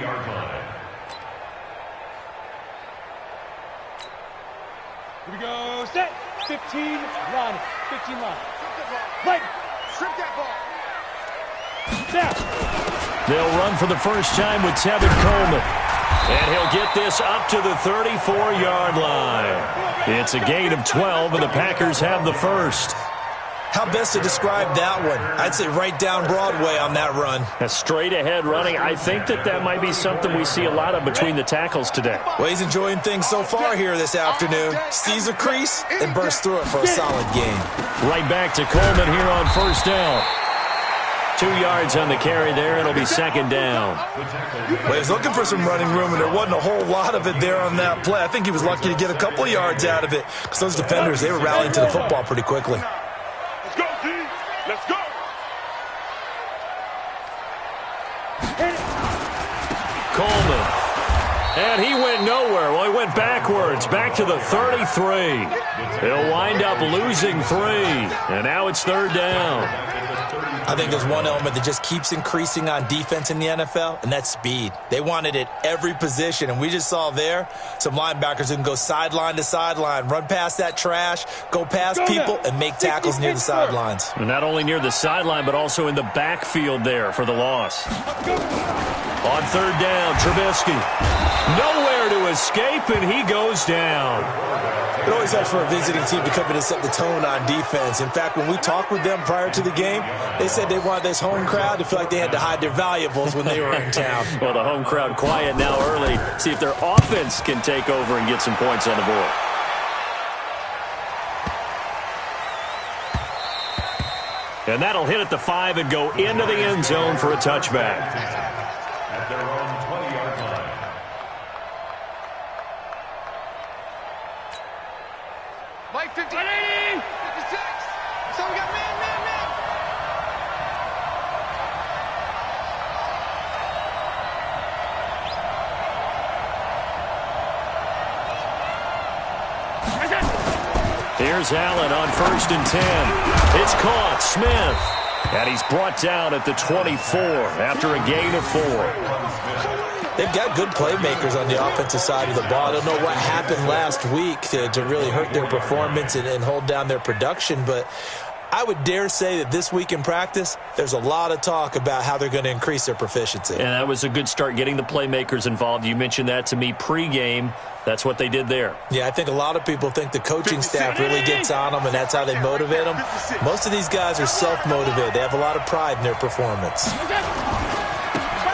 20-yard line. Here we go. Set. 15, run. 15, run. Right. Strip that ball. Down. They'll run for the first time with Tevin Coleman. And he'll get this up to the 34-yard line. It's a gain of 12, and the Packers have the first. How best to describe that one? I'd say right down Broadway on that run. A straight-ahead running. I think that might be something we see a lot of between the tackles today. Well, he's enjoying things so far here this afternoon. Sees a crease and bursts through it for a solid gain. Right back to Coleman here on first down. 2 yards on the carry there. It'll be second down. Well, he was looking for some running room, and there wasn't a whole lot of it there on that play. I think he was lucky to get a couple of yards out of it because those defenders, they were rallying to the football pretty quickly. Let's go, D. Let's go. Coleman. And he went nowhere. Well, he went backwards, back to the 33. He'll wind up losing 3. And now it's third down. I think there's one element that just keeps increasing on defense in the NFL, and that's speed. They want it at every position, and we just saw there some linebackers who can go sideline to sideline, run past that trash, go past people, and make tackles near the sidelines. And not only near the sideline, but also in the backfield there for the loss. On third down, Trubisky. Nowhere to escape, and he goes down. It always helps for a visiting team to come in and set the tone on defense. In fact, when we talked with them prior to the game, they said they wanted this home crowd to feel like they had to hide their valuables when they were in town. Well, the home crowd quiet now early. See if their offense can take over and get some points on the board. And that'll hit at the 5 and go into the end zone for a touchback. At their own 20-yard line. Mike 50. 56. So we got man. Here's Allen on 1st and 10. It's caught. Smith. And he's brought down at the 24 after a gain of 4. They've got good playmakers on the offensive side of the ball. I don't know what happened last week to really hurt their performance and hold down their production, but I would dare say that this week in practice, there's a lot of talk about how they're going to increase their proficiency. And that was a good start getting the playmakers involved. You mentioned that to me pregame. That's what they did there. Yeah, I think a lot of people think the coaching staff really gets on them, and that's how they motivate them. Most of these guys are self-motivated. They have a lot of pride in their performance.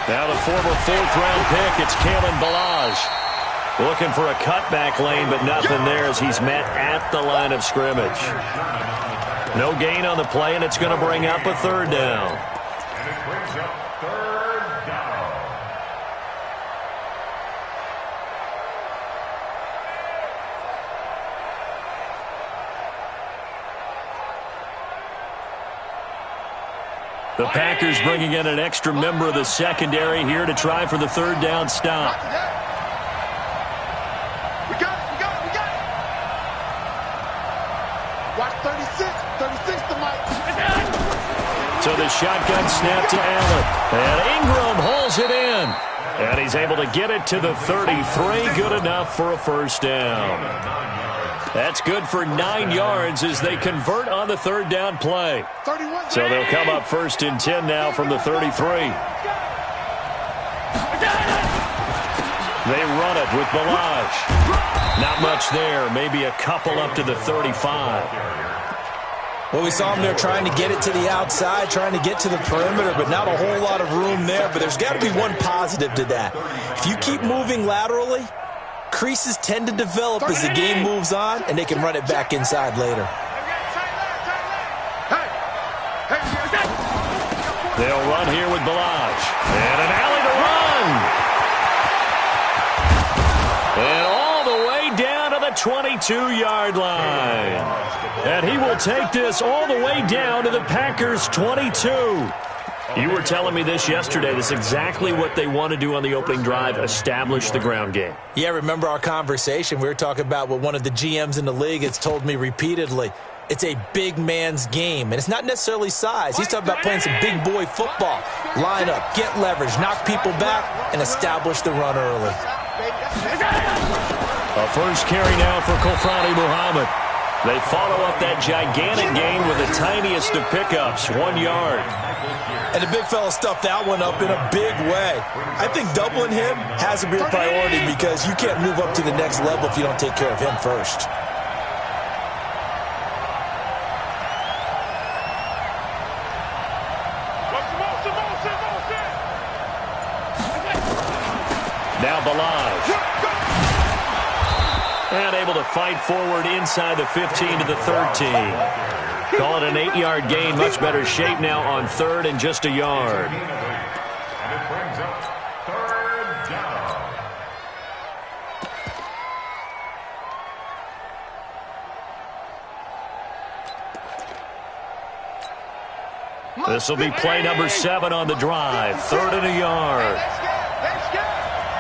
Now the former 4th-round pick, it's Kalen Ballage. Looking for a cutback lane, but nothing there as he's met at the line of scrimmage. No gain on the play, and it's going to bring up a third down. And it brings up third down. The Packers bringing in an extra member of the secondary here to try for the third down stop. We got it. Watch 36 to Mike. So the shotgun snap to Allen. And Ingram hauls it in. And he's able to get it to the 33. Good enough for a first down. That's good for 9 yards as they convert on the third down play. So they'll come up 1st and 10 now from the 33. They run it with Ballage. Not much there. Maybe a couple up to the 35. Well, we saw them there trying to get it to the outside, trying to get to the perimeter, but not a whole lot of room there. But there's got to be one positive to that. If you keep moving laterally, creases tend to develop as the game moves on, and they can run it back inside later. They'll run here with Ballage. And an alley to run. And all the way down to the 22-yard line. And he will take this all the way down to the Packers' 22. You were telling me this yesterday. This is exactly what they want to do on the opening drive, establish the ground game. Yeah, remember our conversation. We were talking about what one of the GMs in the league has told me repeatedly. It's a big man's game, and it's not necessarily size. He's talking about playing some big boy football. Line up, get leverage, knock people back, and establish the run early. A first carry now for Kofrani Muhammad. They follow up that gigantic gain with the tiniest of pickups, 1 yard. And the big fella stuffed that one up in a big way. I think doubling him has to be a priority because you can't move up to the next level if you don't take care of him first. Now Balaj. And able to fight forward inside the 15 to the 13. Call it an 8-yard gain. Much better shape now on third and just a yard. And it brings up third down. This will be play number 7 on the drive. Third and a yard. Let's go.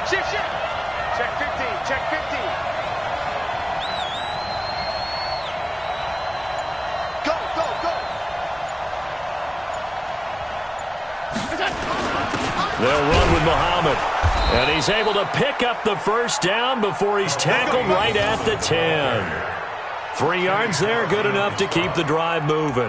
Shift. Check 15. Check 15. Go. They'll run with Muhammad. And he's able to pick up the first down before he's tackled right at the 10. 3 yards there, good enough to keep the drive moving.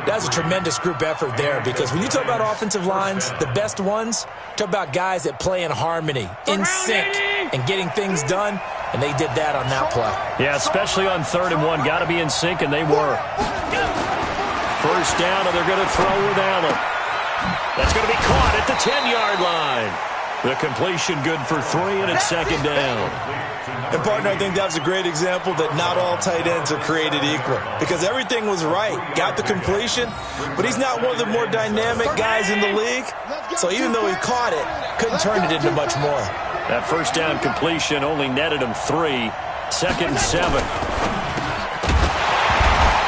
That's a tremendous group effort there because when you talk about offensive lines, the best ones, talk about guys that play in harmony, in sync, and getting things done, and they did that on that play. Yeah, especially on 3rd and 1. Got to be in sync, and they were. First down, and they're going to throw with Allen. That's going to be caught at the 10-yard line. The completion good for 3, and it's second down. And, partner, I think that's a great example that not all tight ends are created equal because everything was right. Got the completion, but he's not one of the more dynamic guys in the league. So even though he caught it, couldn't turn it into much more. That first down completion only netted him 3. Second and 7.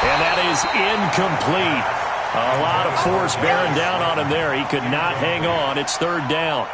And that is incomplete. A lot of force bearing down on him there. He could not hang on. It's third down.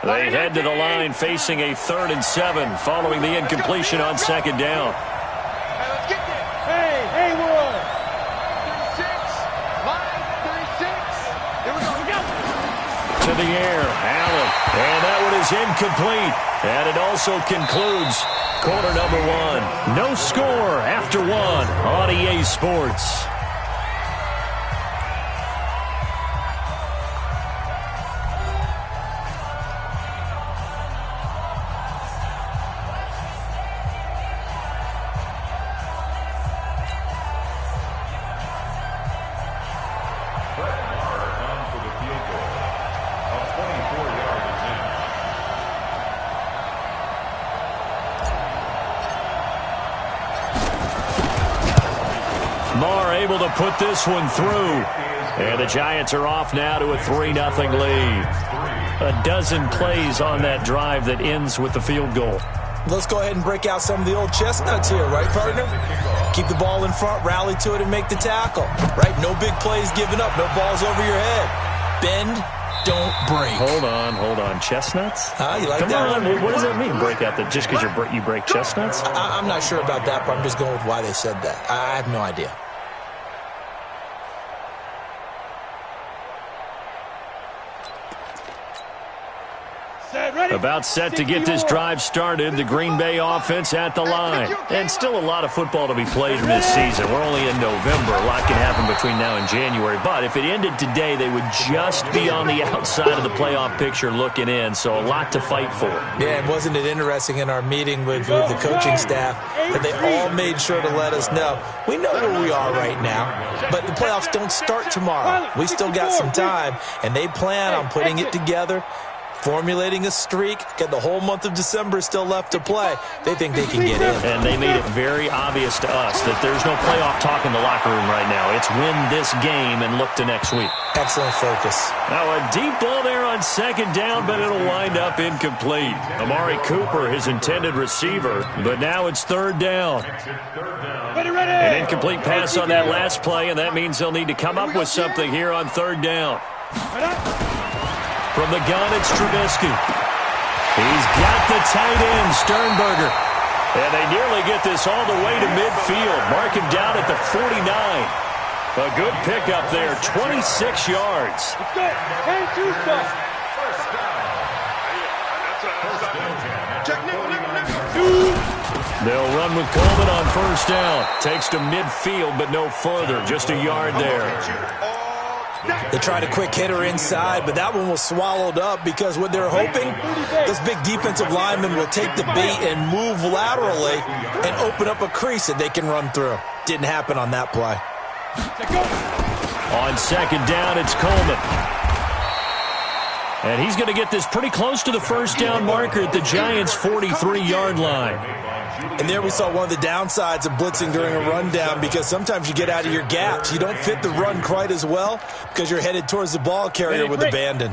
They head to the line facing a 3rd and 7 following the incompletion on second down. Let's get there. Hey, Haywood. 36. Line 36. Here we go. To the air, Allen. And that one is incomplete. And it also concludes quarter number 1. No score after 1 on EA Sports. Able to put this one through. And the Giants are off now to a 3-0 lead. A dozen plays on that drive that ends with the field goal. Let's go ahead and break out some of the old chestnuts here, right, partner? Keep the ball in front, rally to it, and make the tackle. Right? No big plays given up, no balls over your head. Bend, don't break. Hold on. Chestnuts? You like Come that on. one? What does that mean, break out? Just because you break chestnuts? I'm not sure about that, but I'm just going with why they said that. I have no idea. About set to get this drive started. The Green Bay offense at the line. And still a lot of football to be played in this season. We're only in November. A lot can happen between now and January. But if it ended today, they would just be on the outside of the playoff picture looking in. So a lot to fight for. Yeah, and wasn't it interesting in our meeting with the coaching staff that they all made sure to let us know, we know where we are right now, but the playoffs don't start tomorrow. We still got some time, and they plan on putting it together formulating a streak. Get the whole month of December still left to play. They think they can get in. And they made it very obvious to us that there's no playoff talk in the locker room right now. It's win this game and look to next week. Excellent focus. Now a deep ball there on second down, but it'll wind up incomplete. Amari Cooper, his intended receiver, but now it's third down. An incomplete pass on that last play, and that means they'll need to come up with something here on third down. From the gun, it's Trubisky. He's got the tight end, Sternberger. And they nearly get this all the way to midfield. Mark him down at the 49. A good pickup there, 26 yards. Let's go. And two stuff. They'll run with Coleman on first down. Takes to midfield, but no further. Just a yard there. They tried a quick hitter inside, but that one was swallowed up because what they're hoping, this big defensive lineman will take the bait and move laterally and open up a crease that they can run through. Didn't happen on that play. On second down, it's Coleman. And he's going to get this pretty close to the first down marker at the Giants' 43-yard line. And there we saw one of the downsides of blitzing during a rundown because sometimes you get out of your gaps. You don't fit the run quite as well because you're headed towards the ball carrier with abandon.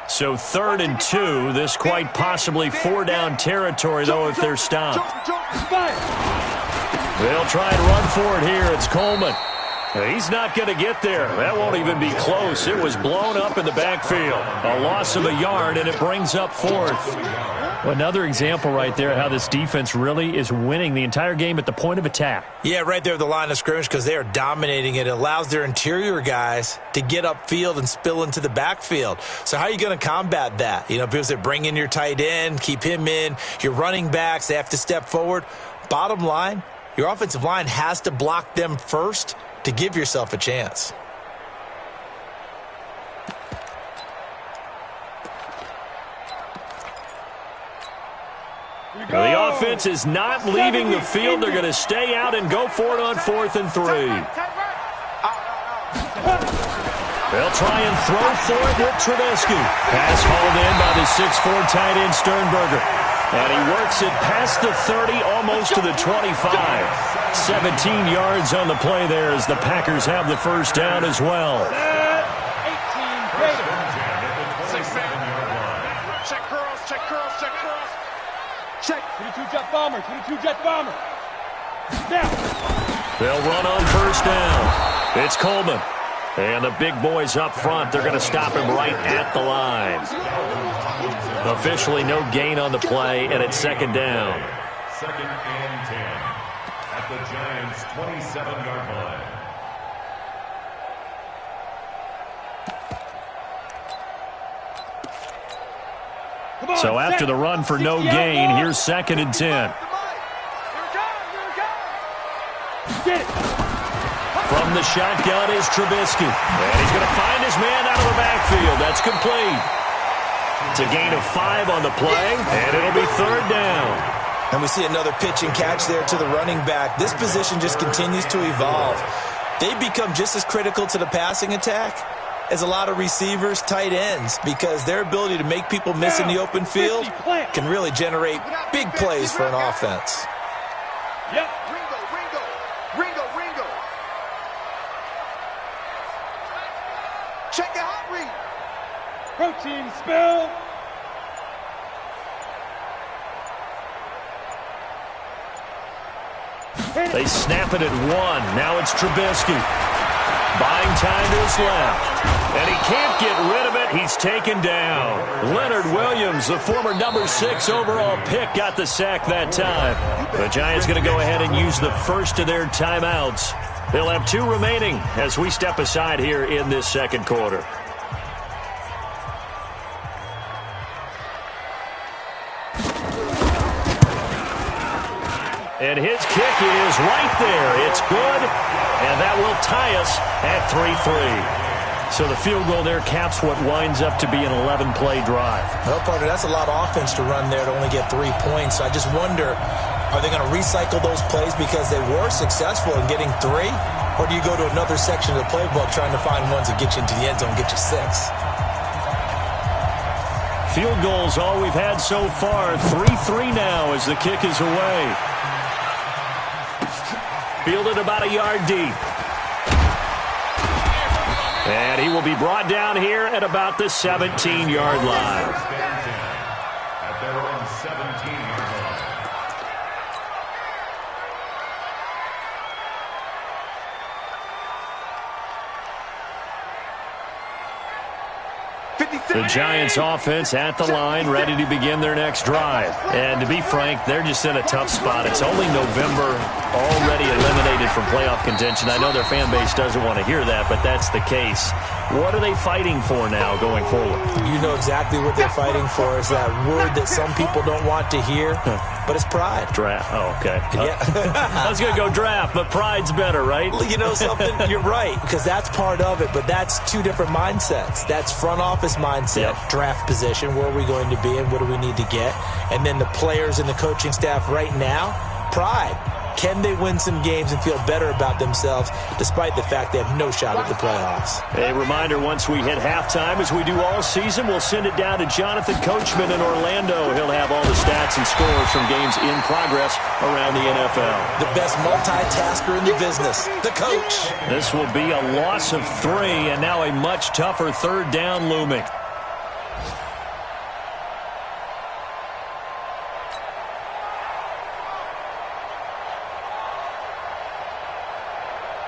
So 3rd and 2, this quite possibly 4-down territory, though, if they're stopped. They'll try and run for it here. It's Coleman. He's not going to get there. That won't even be close. It was blown up in the backfield. A loss of a yard, and it brings up 4th. Another example right there how this defense really is winning the entire game at the point of attack. Yeah, right there at the line of scrimmage because they are dominating it. It allows their interior guys to get upfield and spill into the backfield. So how are you going to combat that? You know, because they bring in your tight end, keep him in. Your running backs, they have to step forward. Bottom line, your offensive line has to block them first to give yourself a chance. The offense is not leaving the field. They're going to stay out and go for it on 4th and 3. They'll try and throw for it with Trubisky. Pass hauled in by the 6'4" tight end Sternberger. And he works it past the 30, almost to the 25. 17 yards on the play there as the Packers have the first down as well. 18 greater. Check curls, check curls, check curls. Check. 22 jet bomber. 22 jet bomber. Now. They'll run on first down. It's Coleman. And the big boys up front, they're going to stop him right at the line. Officially no gain on the play, and it's 2nd down. 2nd and 10 at the Giants' 27-yard line. So after the run for no gain, here's 2nd and 10. Get it. From the shotgun is Trubisky. And he's going to find his man out of the backfield. That's complete. It's a gain of 5 on the play, and it'll be 3rd down. And we see another pitch and catch there to the running back. This position just continues to evolve. They become just as critical to the passing attack as a lot of receivers, tight ends, because their ability to make people miss in the open field can really generate big plays for an offense. Yep. Ringo. Check it out, Reed. Protein spill. They snap it at 1. Now it's Trubisky. Buying time to his left. And he can't get rid of it. He's taken down. Leonard Williams, the former number 6 overall pick, got the sack that time. The Giants going to go ahead and use the first of their timeouts. They'll have 2 remaining as we step aside here in this 2nd quarter. And his kick is right there. It's good, and that will tie us at 3-3. So the field goal there caps what winds up to be an 11-play drive. Well, partner, that's a lot of offense to run there to only get 3 points. So I just wonder, are they going to recycle those plays because they were successful in getting 3? Or do you go to another section of the playbook trying to find ones that get you into the end zone and get you 6? Field goal's all we've had so far. 3-3 now as the kick is away. Fielded about a yard deep. And he will be brought down here at about the 17-yard line. At their own 17-yard line. The Giants offense at the line, ready to begin their next drive. And to be frank, they're just in a tough spot. It's only November, already eliminated from playoff contention. I know their fan base doesn't want to hear that, but that's the case. What are they fighting for now going forward? You know exactly what they're fighting for. Is that word that some people don't want to hear, but it's pride. Draft. Oh, okay. Yeah. I was going to go draft, but pride's better, right? Well, you know something? You're right, because that's part of it, but that's two different mindsets. That's front office mindset, draft position, where are we going to be and what do we need to get? And then the players and the coaching staff right now, pride. Can they win some games and feel better about themselves despite the fact they have no shot at the playoffs? A reminder, once we hit halftime, as we do all season, we'll send it down to Jonathan Coachman in Orlando. He'll have all the stats and scores from games in progress around the NFL. The best multitasker in the business, the coach. This will be a loss of 3, and now a much tougher third down looming.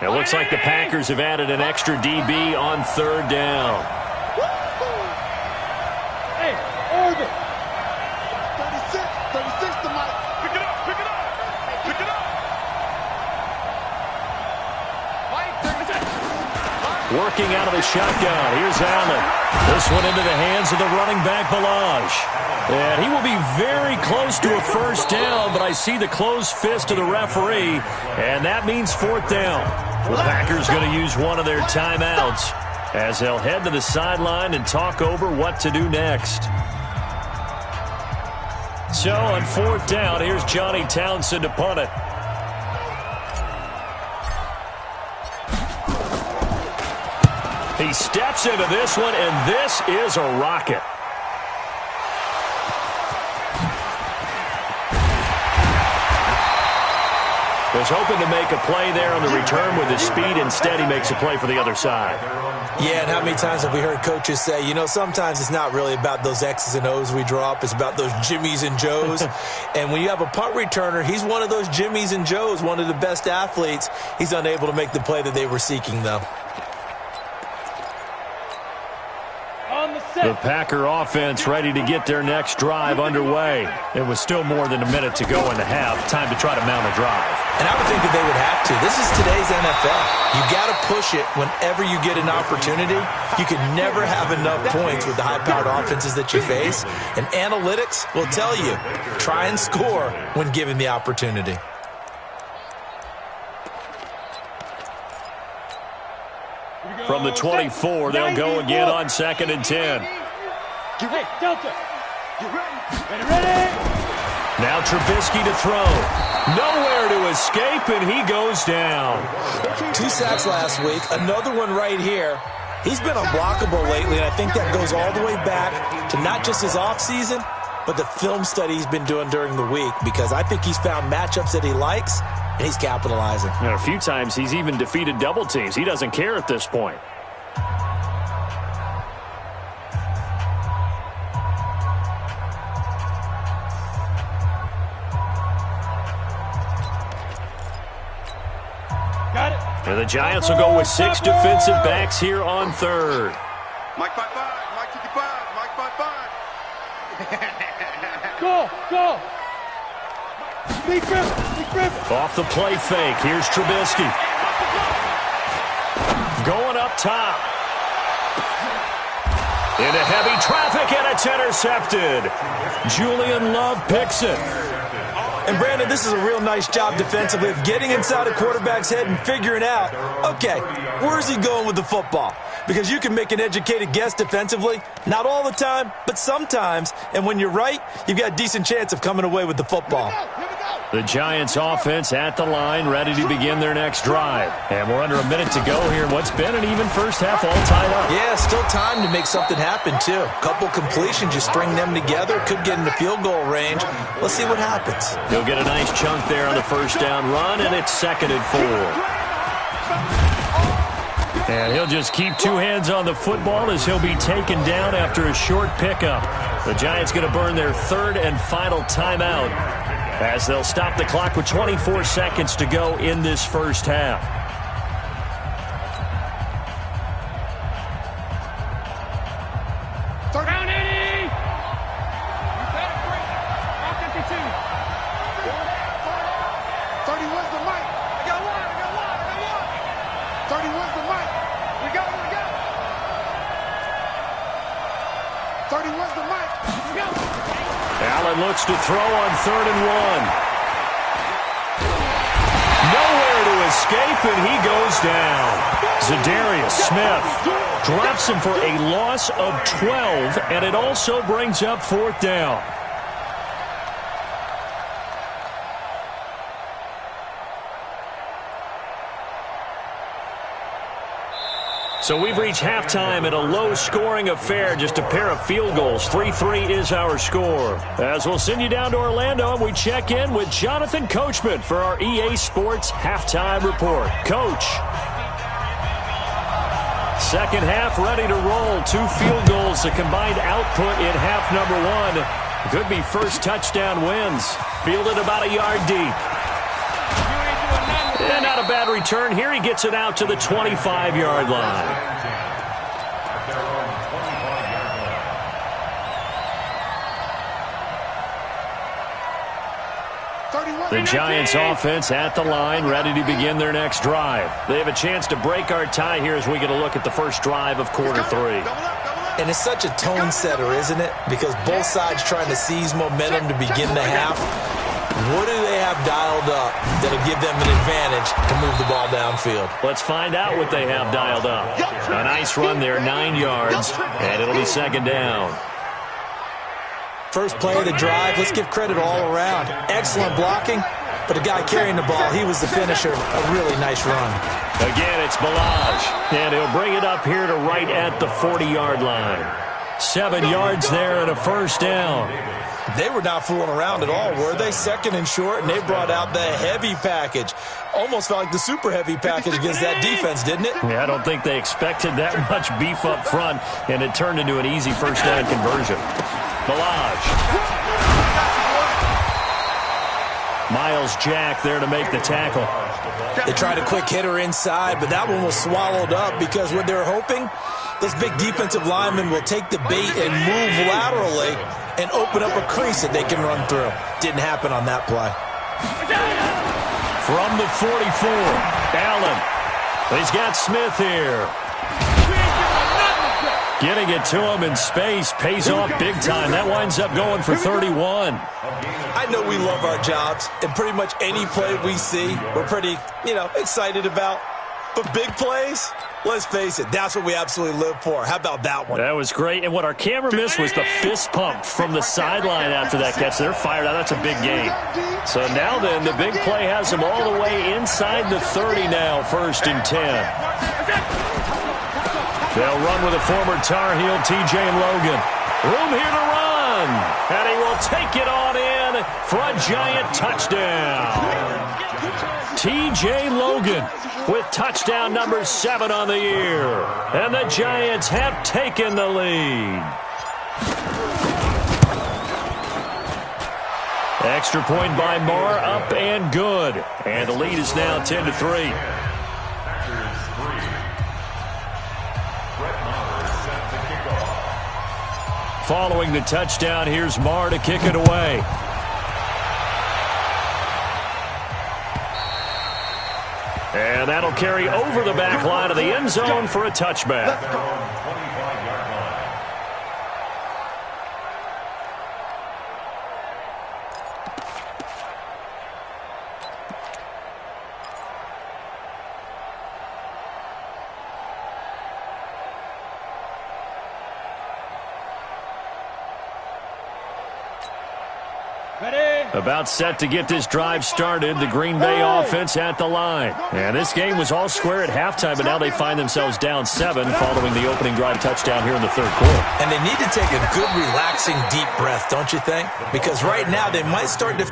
It looks like the Packers have added an extra DB on third down. Hey, Oregon. 36 to Mike. Pick it up, pick it up. Pick it up. Mike, 36. Working out of the shotgun. Here's Allen. This one into the hands of the running back, Balaj. And he will be very close to a first down, but I see the closed fist of the referee, and that means fourth down. The Packers going to use one of their timeouts as they'll head to the sideline and talk over what to do next. So on fourth down, here's Johnny Townsend to punt it. He steps into this one, and this is a rocket. Was hoping to make a play there on the return with his speed. Instead, he makes a play for the other side. Yeah, and how many times have we heard coaches say, you know, sometimes it's not really about those X's and O's we drop. It's about those Jimmies and Joes. And when you have a punt returner, he's one of those Jimmies and Joes, one of the best athletes. He's unable to make the play that they were seeking, though. The Packer offense ready to get their next drive underway. It was still more than a minute to go in the half. Time to try to mount a drive. And I would think that they would have to. This is today's NFL. You got to push it whenever you get an opportunity. You can never have enough points with the high-powered offenses that you face. And analytics will tell you, try and score when given the opportunity. From the 24, they'll go again on 2nd and 10. Hey, Delta. Ready. Now Trubisky to throw. Nowhere to escape, and he goes down. 2 sacks last week, another one right here. He's been unblockable lately, and I think that goes all the way back to not just his offseason, but the film study he's been doing during the week, because I think he's found matchups that he likes, and he's capitalizing. And a few times he's even defeated double teams. He doesn't care at this point. Got it. And the Giants will go with 6 defensive backs here on third. Mike 5-5. Mike 55. Mike 5-5. Go. Big Griffin. Off the play fake. Here's Trubisky. Going up top. Into heavy traffic, and it's intercepted. Julian Love picks it. And, Brandon, this is a real nice job defensively of getting inside a quarterback's head and figuring out, okay, where's he going with the football? Because you can make an educated guess defensively, not all the time, but sometimes. And when you're right, you've got a decent chance of coming away with the football. Here we go. The Giants offense at the line, ready to begin their next drive. And we're under a minute to go here. What's been an even first half, all tied up. Yeah, still time to make something happen, too. Couple completions, you string them together, could get into field goal range. Let's see what happens. He'll get a nice chunk there on the first down run, and it's 2nd and 4. And he'll just keep two hands on the football as he'll be taken down after a short pickup. The Giants going to burn their 3rd and final timeout as they'll stop the clock with 24 seconds to go in this first half. Third down, 80! You better break it. All 52. 31's the mic. I got one. 31's the mic. We go. 31's the mic. We go. Allen looks to throw on 3rd and 1. Nowhere to escape, and he goes down. Zadarius Smith drops him for a loss of 12, and it also brings up 4th down. So we've reached halftime in a low-scoring affair, just a pair of field goals. 3-3 is our score. As we'll send you down to Orlando, and we check in with Jonathan Coachman for our EA Sports Halftime Report. Coach. Second half ready to roll. 2 field goals, the combined output in half number 1. Could be first touchdown wins. Fielded about a yard deep. And not a bad return here. He gets it out to the 25-yard line. The Giants offense at the line, ready to begin their next drive. They have a chance to break our tie here as we get a look at the first drive of quarter 3. And it's such a tone setter, isn't it? Because both sides trying to seize momentum to begin the half. What do they have dialed up that'll give them an advantage to move the ball downfield? Let's find out what they have dialed up. A nice run there, 9 yards, and it'll be 2nd down. First play of the drive, let's give credit all around. Excellent blocking, but the guy carrying the ball, he was the finisher. A really nice run. Again, it's Balaj, and he'll bring it up here to right at the 40-yard line. 7 yards there and a first down. They were not fooling around at all, were they? 2nd and short, and they brought out the heavy package. Almost felt like the super heavy package against that defense, didn't it? Yeah, I don't think they expected that much beef up front, and it turned into an easy first down conversion. Balaj. Miles Jack there to make the tackle. They tried a quick hitter inside, but that one was swallowed up because what they're hoping, those big defensive linemen will take the bait and move laterally and open up a crease that they can run through. Didn't happen on that play. From the 44, Allen. He's got Smith here. Getting it to him in space pays off big time. That winds up going for 31. I know we love our jobs, and pretty much any play we see, we're pretty, excited about. But big plays, let's face it, that's what we absolutely live for. How about that one? That was great. And what our camera missed was the fist pump from the sideline after that catch. They're fired out. That's a big game. So now then, the big play has them all the way inside the 30 now, 1st and 10. They'll run with a former Tar Heel, T.J. Logan. Room here to run. And he will take it on in for a giant touchdown. T.J. Logan with touchdown number 7 on the year. And the Giants have taken the lead. Extra point by Marr, up and good. And the lead is now 10-3. Following the touchdown, here's Marr to kick it away. And that'll carry over the back line of the end zone for a touchback. About set to get this drive started. The Green Bay offense at the line. And this game was all square at halftime, but now they find themselves down 7 following the opening drive touchdown here in the third quarter. And they need to take a good, relaxing, deep breath, don't you think? Because right now they might start to...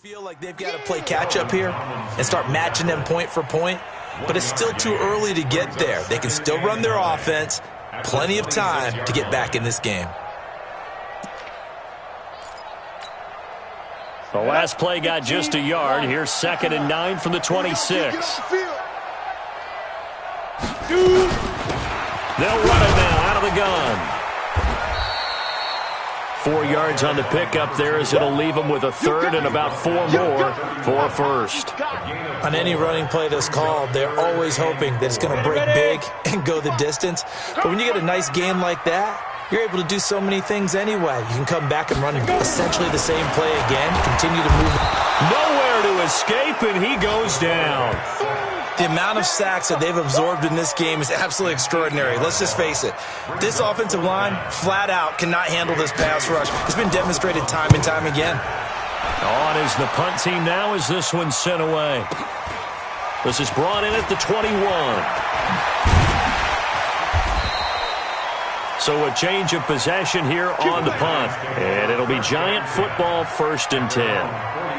feel like they've got to play catch-up here and start matching them point for point, but it's still too early to get there. They can still run their offense. Plenty of time to get back in this game. The last play got just a yard. Here's 2nd and 9 from the 26. They'll run it now out of the gun. 4 yards on the pickup there as it'll leave them with a third and about 4 more for a first. On any running play that's called, they're always hoping that it's going to break big and go the distance. But when you get a nice game like that, you're able to do so many things anyway. You can come back and run essentially the same play again, continue to move. Nowhere to escape, and he goes down. The amount of sacks that they've absorbed in this game is absolutely extraordinary. Let's just face it. This offensive line, flat out, cannot handle this pass rush. It's been demonstrated time and time again. On is the punt team now as this one's sent away. This is brought in at the 21. So a change of possession here on the punt. And it'll be Giant football, 1st and 10.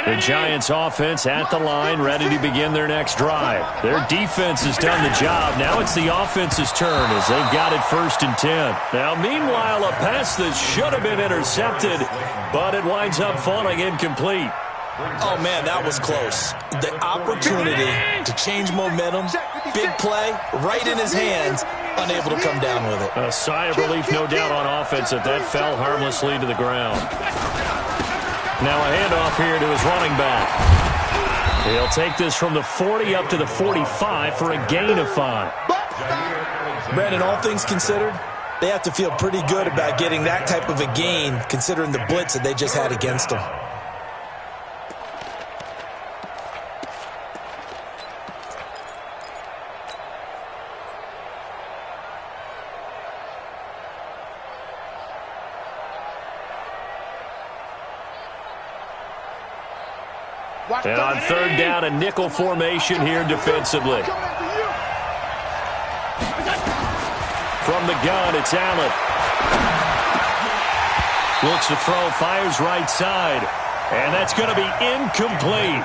The Giants offense at the line, ready to begin their next drive. Their defense has done the job. Now it's the offense's turn as they've got it 1st and 10. Now, meanwhile, a pass that should have been intercepted, but it winds up falling incomplete. Oh, man, that was close. The opportunity to change momentum, big play, right in his hands, unable to come down with it. A sigh of relief, no doubt, on offense that fell harmlessly to the ground. Now a handoff here to his running back. He'll take this from the 40 up to the 45 for a gain of 5. Brandon, all things considered, they have to feel pretty good about getting that type of a gain considering the blitz that they just had against them. And on 3rd down, a nickel formation here defensively. From the gun, it's Allen. Looks to throw, fires right side. And that's going to be incomplete.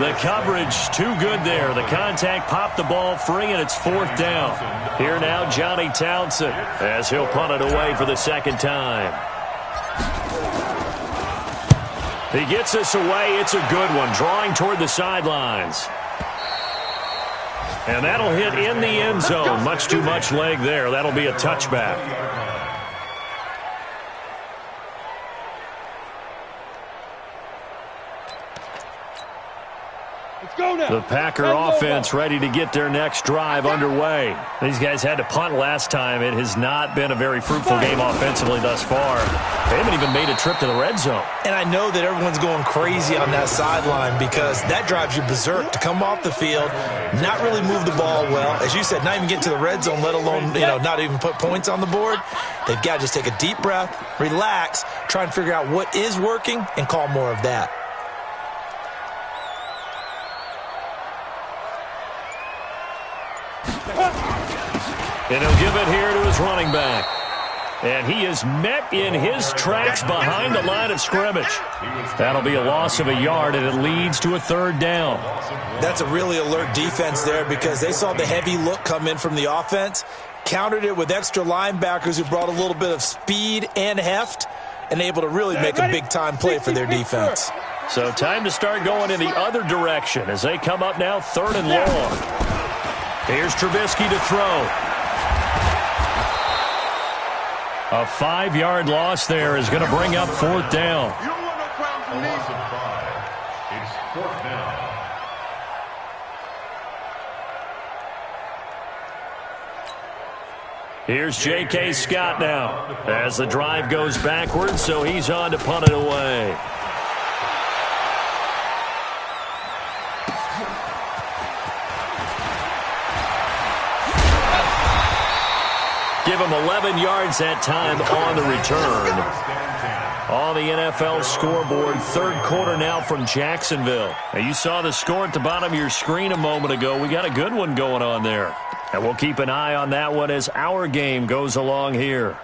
The coverage too good there. The contact popped the ball free, and it's 4th down. Here now, Johnny Townsend, as he'll punt it away for the 2nd time. He gets this away. It's a good one, drawing toward the sidelines. And that'll hit in the end zone. Much too much leg there. That'll be a touchback. The Packer offense ready to get their next drive underway. These guys had to punt last time. It has not been a very fruitful game offensively thus far. They haven't even made a trip to the red zone. And I know that everyone's going crazy on that sideline because that drives you berserk to come off the field, not really move the ball well. As you said, not even get to the red zone, let alone, not even put points on the board. They've got to just take a deep breath, relax, try and figure out what is working and call more of that. And he'll give it here to his running back. And he is met in his tracks behind the line of scrimmage. That'll be a loss of a yard, and it leads to a 3rd down. That's a really alert defense there because they saw the heavy look come in from the offense, countered it with extra linebackers who brought a little bit of speed and heft, and able to really make a big-time play for their defense. So time to start going in the other direction as they come up now 3rd and long. Here's Trubisky to throw. A 5-yard loss there is going to bring up 4th down. You don't want no problems with me. Loss of 5. It's 4th down. Here's J.K. Scott now as the drive goes backwards, so he's on to punt it away. Give him 11 yards that time on the return. On the NFL scoreboard, 3rd quarter now from Jacksonville. Now you saw the score at the bottom of your screen a moment ago. We got a good one going on there. And we'll keep an eye on that one as our game goes along here.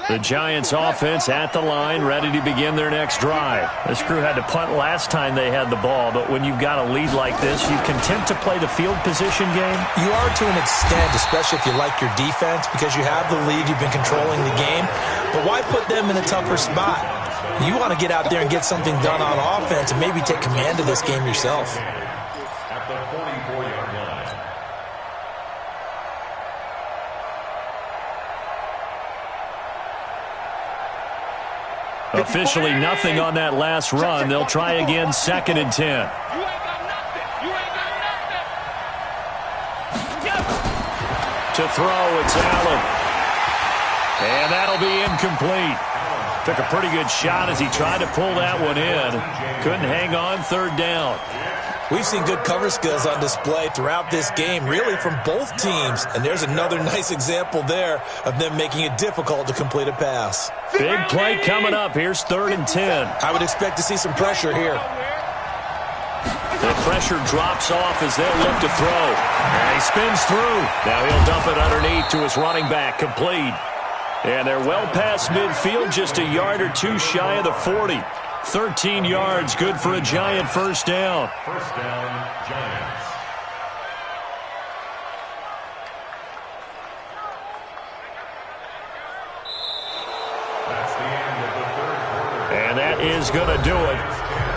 The Giants offense at the line, ready to begin their next drive. This crew had to punt last time they had the ball, but when you've got a lead like this, you content to play the field position game? You are to an extent, especially if you like your defense, because you have the lead, you've been controlling the game. But why put them in a tougher spot? You want to get out there and get something done on offense and maybe take command of this game yourself. At the 44-yard line. Officially nothing on that last run. They'll try again, 2nd and 10. You ain't got nothing. You ain't got nothing. To throw, it's Allen. And that'll be incomplete. Took a pretty good shot as he tried to pull that one in. Couldn't hang on, 3rd down. We've seen good cover skills on display throughout this game, really from both teams. And there's another nice example there of them making it difficult to complete a pass. Big play coming up. Here's 3rd and 10. I would expect to see some pressure here. The pressure drops off as they'll look to throw. And he spins through. Now he'll dump it underneath to his running back, complete. And they're well past midfield, just a yard or two shy of the 40. 13 yards, good for a Giant 1st down. 1st down, Giants. That's the end of the 3rd quarter. And that is going to do it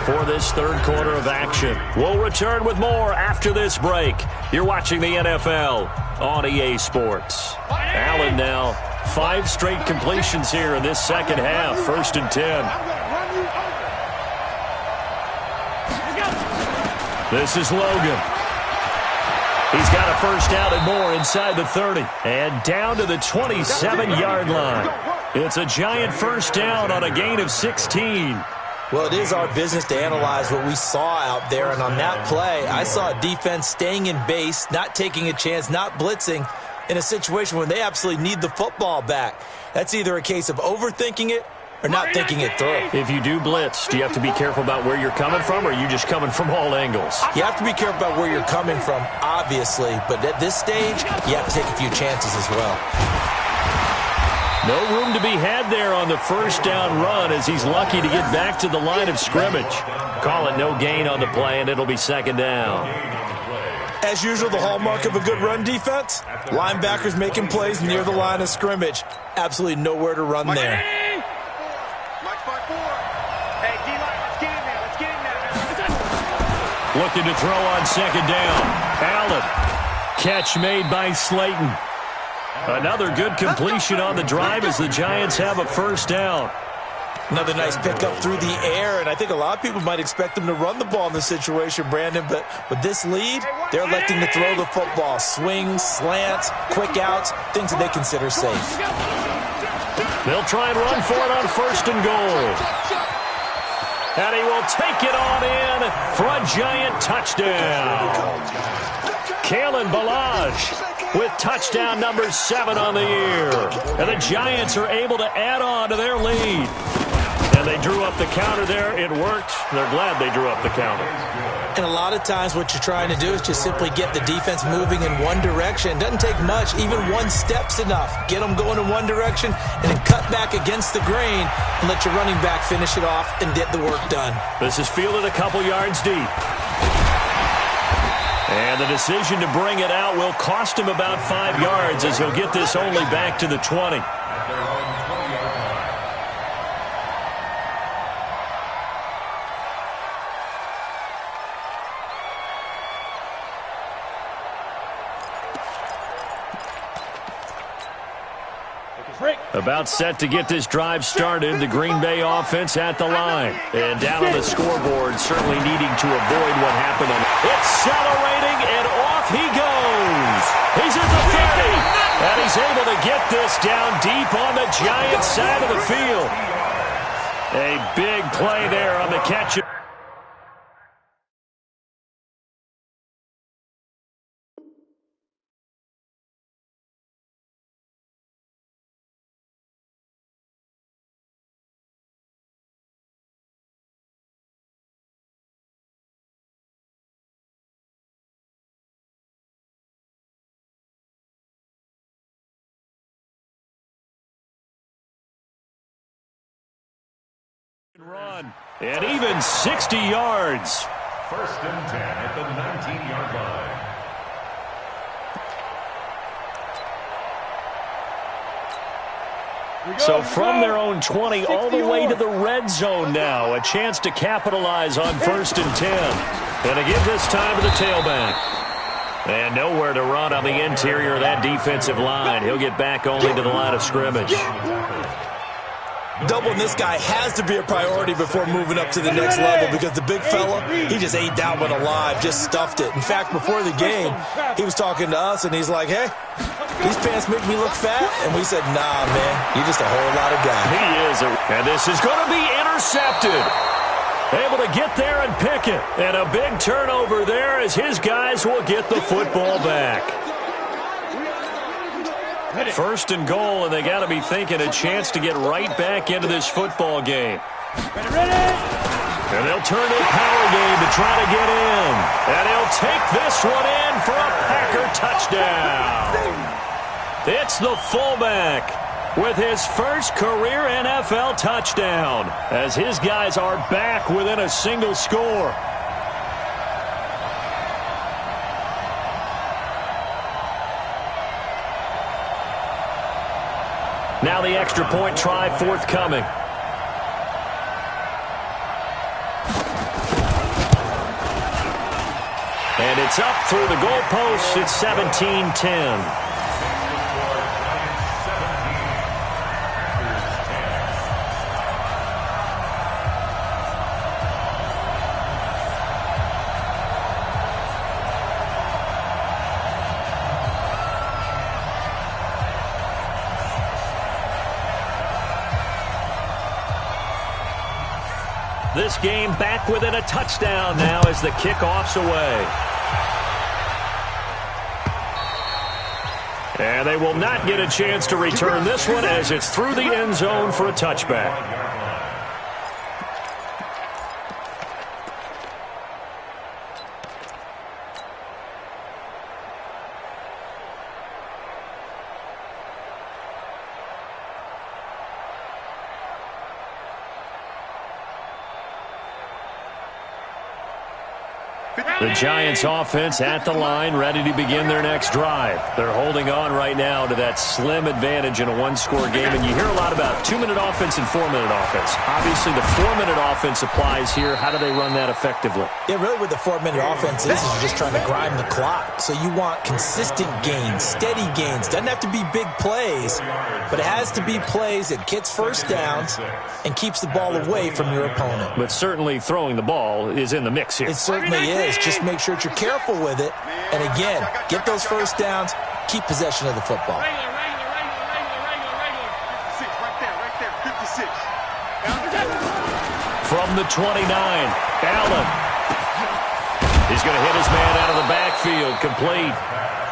for this 3rd quarter of action. We'll return with more after this break. You're watching the NFL on EA Sports. Allen now, 5 straight completions here in this 2nd half. 1st and 10. This is Logan. He's got a 1st down and more inside the 30. And down to the 27-yard line. It's a Giant 1st down on a gain of 16. Well, it is our business to analyze what we saw out there. And on that play, I saw a defense staying in base, not taking a chance, not blitzing in a situation where they absolutely need the football back. That's either a case of overthinking it or not thinking it through. If you do blitz, do you have to be careful about where you're coming from, or are you just coming from all angles? You have to be careful about where you're coming from, obviously, but at this stage, you have to take a few chances as well. No room to be had there on the 1st down run as he's lucky to get back to the line of scrimmage. Call it no gain on the play, and it'll be 2nd down. As usual, the hallmark of a good run defense, linebackers making plays near the line of scrimmage. Absolutely nowhere to run there. Looking to throw on 2nd down. Allen. Catch made by Slayton. Another good completion on the drive as the Giants have a 1st down. Another nice pickup through the air, and I think a lot of people might expect them to run the ball in this situation, Brandon, but with this lead, they're electing to throw the football. Swings, slants, quick outs, things that they consider safe. They'll try and run for it on 1st and goal. And he will take it on in for a Giant touchdown. Kalen Ballage with touchdown number 7 on the year. And the Giants are able to add on to their lead. And they drew up the counter there. It worked. They're glad they drew up the counter. And a lot of times what you're trying to do is just simply get the defense moving in one direction. It doesn't take much. Even one step's enough. Get them going in one direction and then cut back against the grain and let your running back finish it off and get the work done. This is fielded a couple yards deep. And the decision to bring it out will cost him about 5 yards as he'll get this only back to the 20. About set to get this drive started, the Green Bay offense at the line. And down on the scoreboard, certainly needing to avoid what happened. Accelerating, and off he goes. He's at the 30, and he's able to get this down deep on the Giants side of the field. A big play there on the catch. Run, and even 60 yards. 1st and 10 at the 19-yard line. So from their own 20 all the way to the red zone now. A chance to capitalize on 1st and 10. And again this time to the tailback. And nowhere to run on the interior of that defensive line. He'll get back only to the line of scrimmage. Doubling this guy has to be a priority before moving up to the next level because the big fella, he just ate that one alive, just stuffed it. In fact, before the game, he was talking to us, and he's like, hey, these pants make me look fat. And we said, nah, man, you're just a whole lot of guy. He is. And this is going to be intercepted. Able to get there and pick it. And a big turnover there as his guys will get the football back. 1st and goal, and they got to be thinking a chance to get right back into this football game. And they'll turn to a power game to try to get in. And he'll take this one in for a Packer touchdown. It's the fullback with his first career NFL touchdown as his guys are back within a single score. Now the extra point try forthcoming. And it's up through the goalposts. It's 17-10. This game back within a touchdown now as the kickoff's away. And they will not get a chance to return this one as it's through the end zone for a touchback. The Giants offense at the line, ready to begin their next drive. They're holding on right now to that slim advantage in a one-score game. And you hear a lot about 2-minute offense and 4-minute offense. Obviously, the 4-minute offense applies here. How do they run that effectively? Yeah, really what the 4-minute offense is you're just trying to grind the clock. So you want consistent gains, steady gains. Doesn't have to be big plays, but it has to be plays that gets first downs and keeps the ball away from your opponent. But certainly throwing the ball is in the mix here. It certainly is. Just make sure that you're careful with it. And again, get those first downs, keep possession of the football. Right there, 56. From the 29, Allen. He's going to hit his man out of the backfield, complete.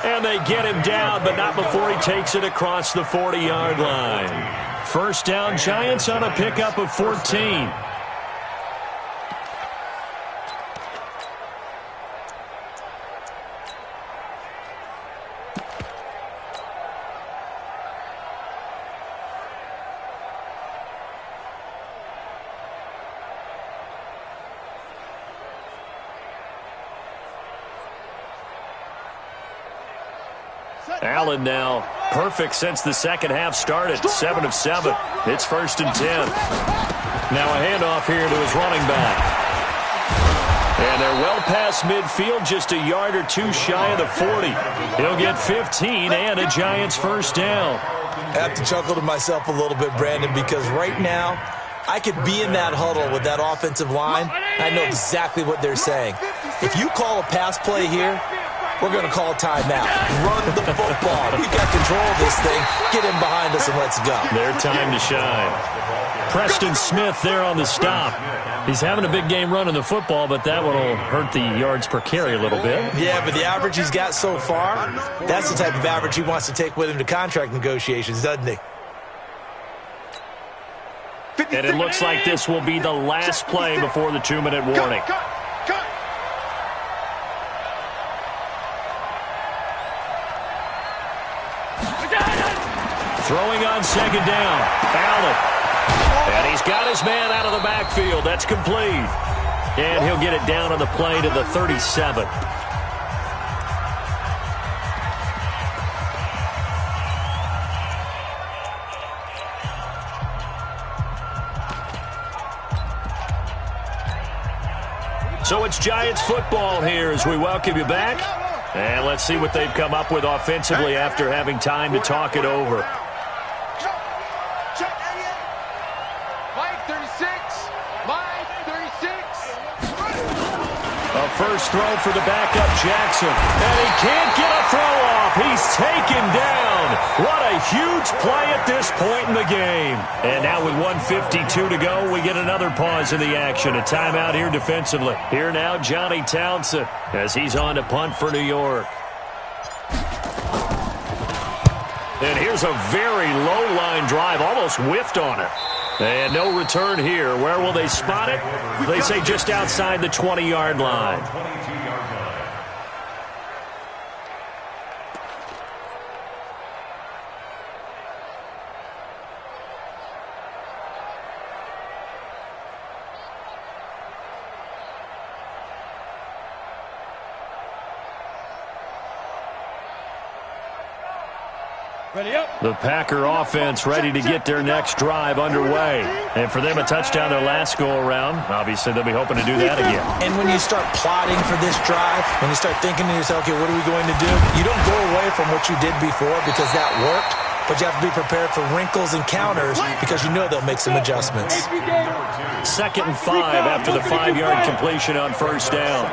And they get him down, but not before he takes it across the 40-yard line. First down, Giants on a pickup of 14. Allen now perfect since the second half started. 7 of 7. It's 1st and 10. Now a handoff here to his running back. And they're well past midfield, just a yard or two shy of the 40. He'll get 15 and a Giants first down. I have to chuckle to myself a little bit, Brandon, because right now I could be in that huddle with that offensive line. I know exactly what they're saying. If you call a pass play here, we're going to call a timeout. Run the football. We've got control of this thing. Get in behind us and let's go. Their time to shine. Preston Smith there on the stop. He's having a big game running the football, but that one will hurt the yards per carry a little bit. Yeah, but the average he's got so far, that's the type of average he wants to take with him to contract negotiations, doesn't he? And it looks like this will be the last play before the 2-minute warning. Throwing on second down. Allen. And he's got his man out of the backfield. That's complete. And he'll get it down on the play to the 37. So it's Giants football here as we welcome you back. And let's see what they've come up with offensively after having time to talk it over. A first throw for the backup Jackson. And he can't get a throw off. He's taken down. What a huge play at this point in the game. And now with 1:52 to go, we get another pause in the action. A timeout here defensively. Here now, Johnny Townsend as he's on to punt for New York. And here's a very low line drive, almost whiffed on it. And no return here. Where will they spot it? They say just outside the 20-yard line. The Packer offense ready to get their next drive underway. And for them, a touchdown their last go-around. Obviously, they'll be hoping to do that again. And when you start plotting for this drive, when you start thinking to yourself, okay, what are we going to do? You don't go away from what you did before because that worked, but you have to be prepared for wrinkles and counters because you know they'll make some adjustments. 2nd and 5 after the 5-yard completion on first down.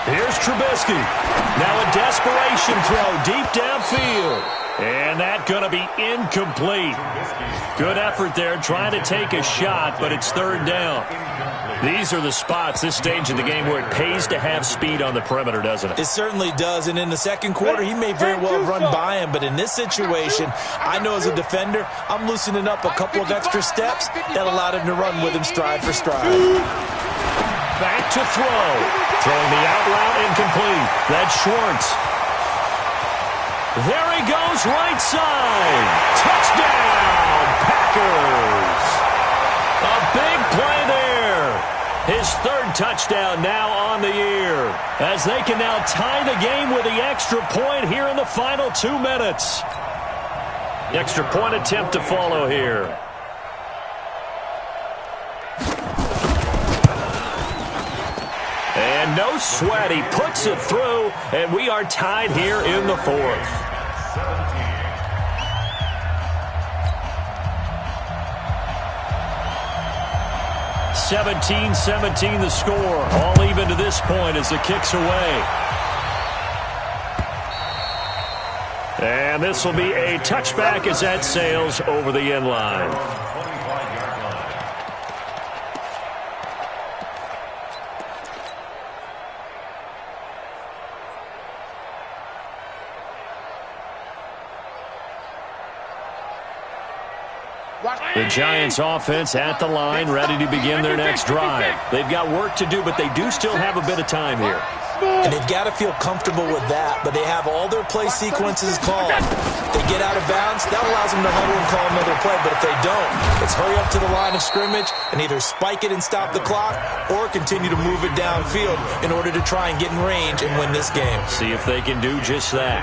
Here's Trubisky. Now a desperation throw deep downfield. And that's going to be incomplete. Good effort there trying to take a shot, but it's 3rd down. These are the spots, this stage of the game, where it pays to have speed on the perimeter, doesn't it? It certainly does, and in the second quarter, he may very well run by him, but in this situation, I know as a defender, I'm loosening up a couple of extra steps that allowed him to run with him stride for stride. Back to throw. Throwing the out route incomplete. That's Schwartz. There he goes, right side. Touchdown, Packers. A big play there. His 3rd touchdown now on the year, as they can now tie the game with the extra point here in the final 2 minutes. The extra point attempt to follow here. And no sweat, he puts it through, and we are tied here in the 4th. 17-17 the score. All even to this point as the kick's away. And this will be a touchback as that sails over the end line. The Giants offense at the line, ready to begin their next drive. They've got work to do, but they do still have a bit of time here. And they've got to feel comfortable with that, but they have all their play sequences called. They get out of bounds, that allows them to huddle and call another play, but if they don't, it's hurry up to the line of scrimmage and either spike it and stop the clock or continue to move it downfield in order to try and get in range and win this game. See if they can do just that.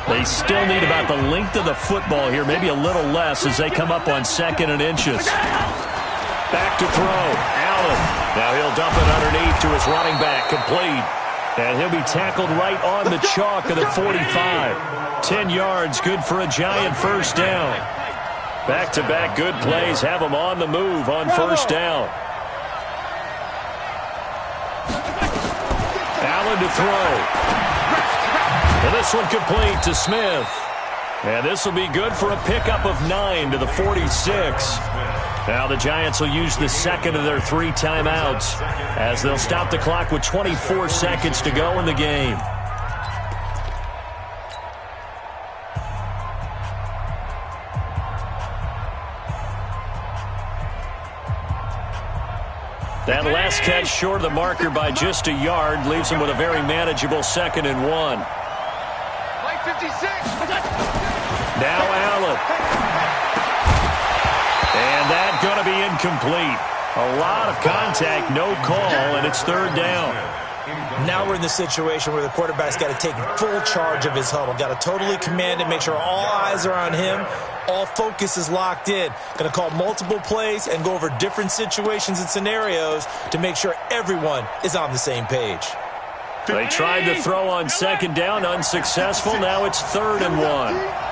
They still need about the length of the football here, maybe a little less as they come up on 2nd and inches. Back to throw. Allen. Now he'll dump it underneath to his running back. Complete. And he'll be tackled right on the chalk of the 45. 10 yards, good for a Giant first down. Back-to-back good plays have them on the move on first down. Allen to throw. And this one complete to Smith. And this will be good for a pickup of 9 to the 46. Now the Giants will use the second of their 3 timeouts as they'll stop the clock with 24 seconds to go in the game. That last catch short of the marker by just a yard leaves him with a very manageable 2nd and 1. Now Allen. And that's going to be incomplete. A lot of contact, no call, and it's 3rd down. Now we're in the situation where the quarterback's got to take full charge of his huddle. Got to totally command it, make sure all eyes are on him. All focus is locked in. Going to call multiple plays and go over different situations and scenarios to make sure everyone is on the same page. They tried to throw on 2nd down, unsuccessful. Now it's 3rd and 1.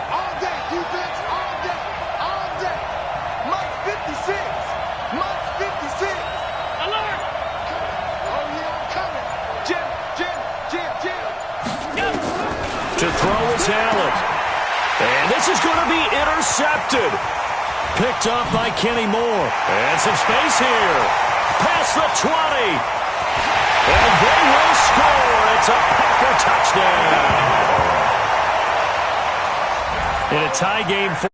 To throw is Allen. And this is going to be intercepted. Picked up by Kenny Moore. And some space here. Past the 20. And they will score. It's a Packer touchdown. In a tie game for